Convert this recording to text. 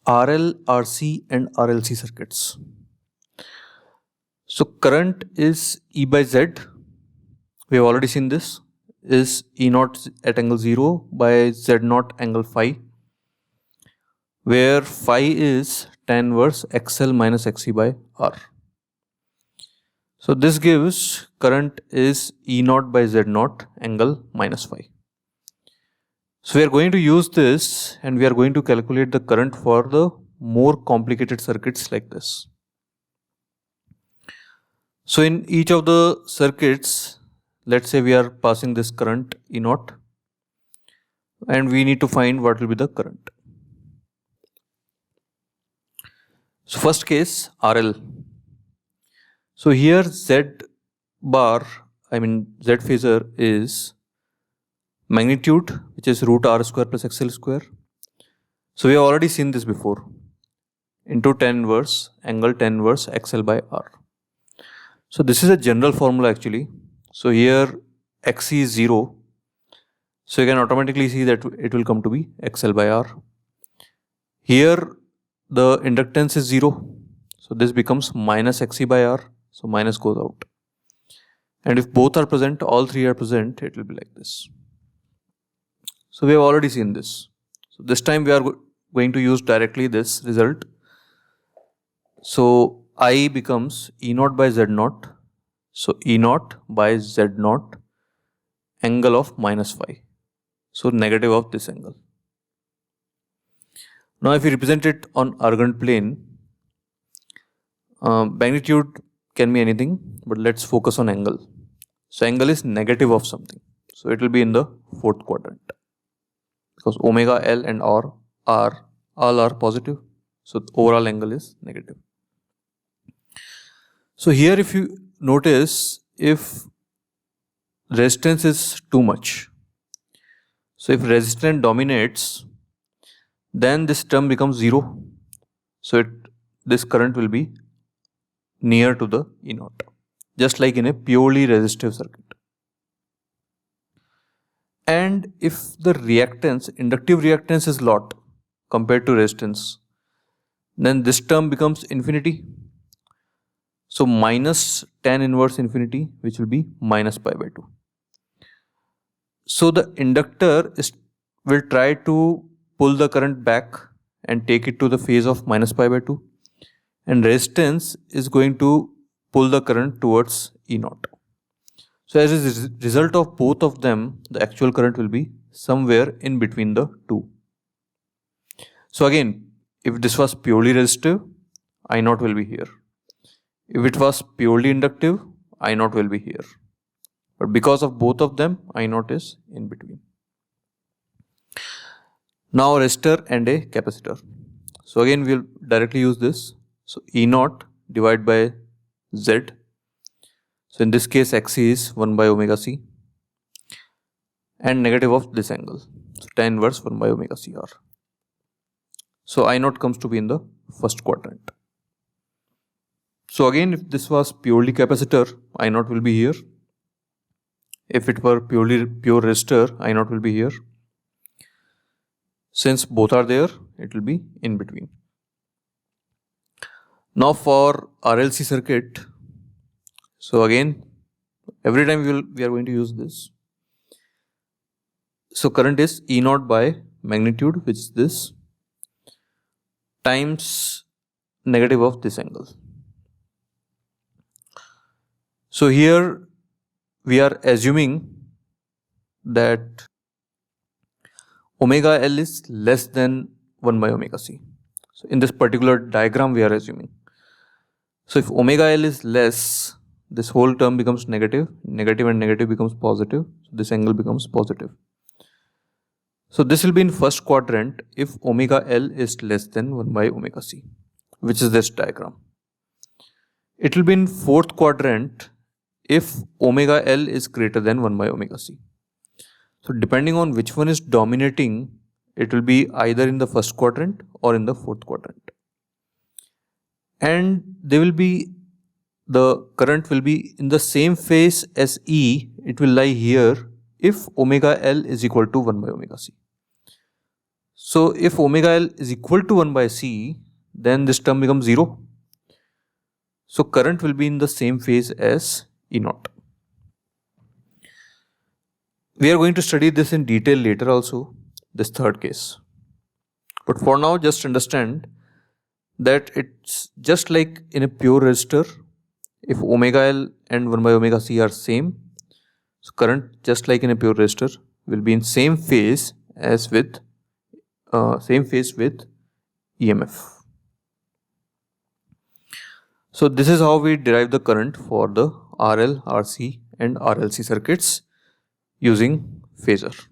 RL, RC and RLC circuits. So current is E by Z. We have already seen this is E naught at angle 0 by Z naught angle phi, where phi is tan inverse XL minus XC by R. So this gives current is E naught by Z naught angle minus phi. So we are going to use this and we are going to calculate the current for the more complicated circuits like this. So in each of the circuits, let's say we are passing this current E naught and we need to find what will be the current. So first case RL. So here Z bar, Z phasor is magnitude, which is root R square plus XL square. So we have already seen this before, into tan inverse angle tan inverse XL by R. So this is a general formula actually. So here XC is 0. So you can automatically see that it will come to be XL by R. Here the inductance is 0. So this becomes minus XC by R. So minus goes out. And if both are present, all three are present, it will be like this. So we have already seen this. So this time we are going to use directly this result. So I becomes E naught by Z naught. So E naught by Z naught angle of minus phi. So negative of this angle. Now if we represent it on Argand plane, magnitude can be anything, but let's focus on angle. So angle is negative of something. So it will be in the fourth quadrant. Because omega L and R all are positive. So the overall angle is negative. So here if you notice, if resistance is too much, so if resistance dominates, then this term becomes 0. So this current will be near to the E naught, just like in a purely resistive circuit. And if the reactance, inductive reactance is lot compared to resistance, then this term becomes infinity. So minus tan inverse infinity, which will be minus pi by 2. So the inductor will try to pull the current back and take it to the phase of minus pi by 2. And resistance is going to pull the current towards E naught. So as a result of both of them, the actual current will be somewhere in between the two. So again, if this was purely resistive, I naught will be here. If it was purely inductive, I naught will be here. But because of both of them, I naught is in between. Now resistor and a capacitor. So again, we'll directly use this. So E naught divided by Z. So in this case, XC is 1 by omega C and negative of this angle. So tan inverse 1 by omega C R. So I naught comes to be in the first quadrant. So again, if this was purely capacitor, I naught will be here. If it were pure resistor, I naught will be here. Since both are there, it will be in between. Now for RLC circuit, so again, every time we are going to use this. So current is E naught by magnitude, which is this, times negative of this angle. So here we are assuming that omega L is less than 1 by omega C. So in this particular diagram we are assuming. So if omega L is less, this whole term becomes negative, negative and negative becomes positive, so this angle becomes positive. So this will be in first quadrant if omega L is less than 1 by omega C, which is this diagram. It will be in fourth quadrant if omega L is greater than 1 by omega C. So depending on which one is dominating, it will be either in the first quadrant or in the fourth quadrant. And the current will be in the same phase as E, it will lie here if omega L is equal to 1 by omega C. So if omega L is equal to 1 by C, then this term becomes 0. So current will be in the same phase as E naught. We are going to study this in detail later also, this third case. But for now, just understand that it's just like in a pure resistor. If omega L and 1 by omega C are same, so current just like in a pure resistor will be in same phase as with EMF. So this is how we derive the current for the RL, RC and RLC circuits using phasor.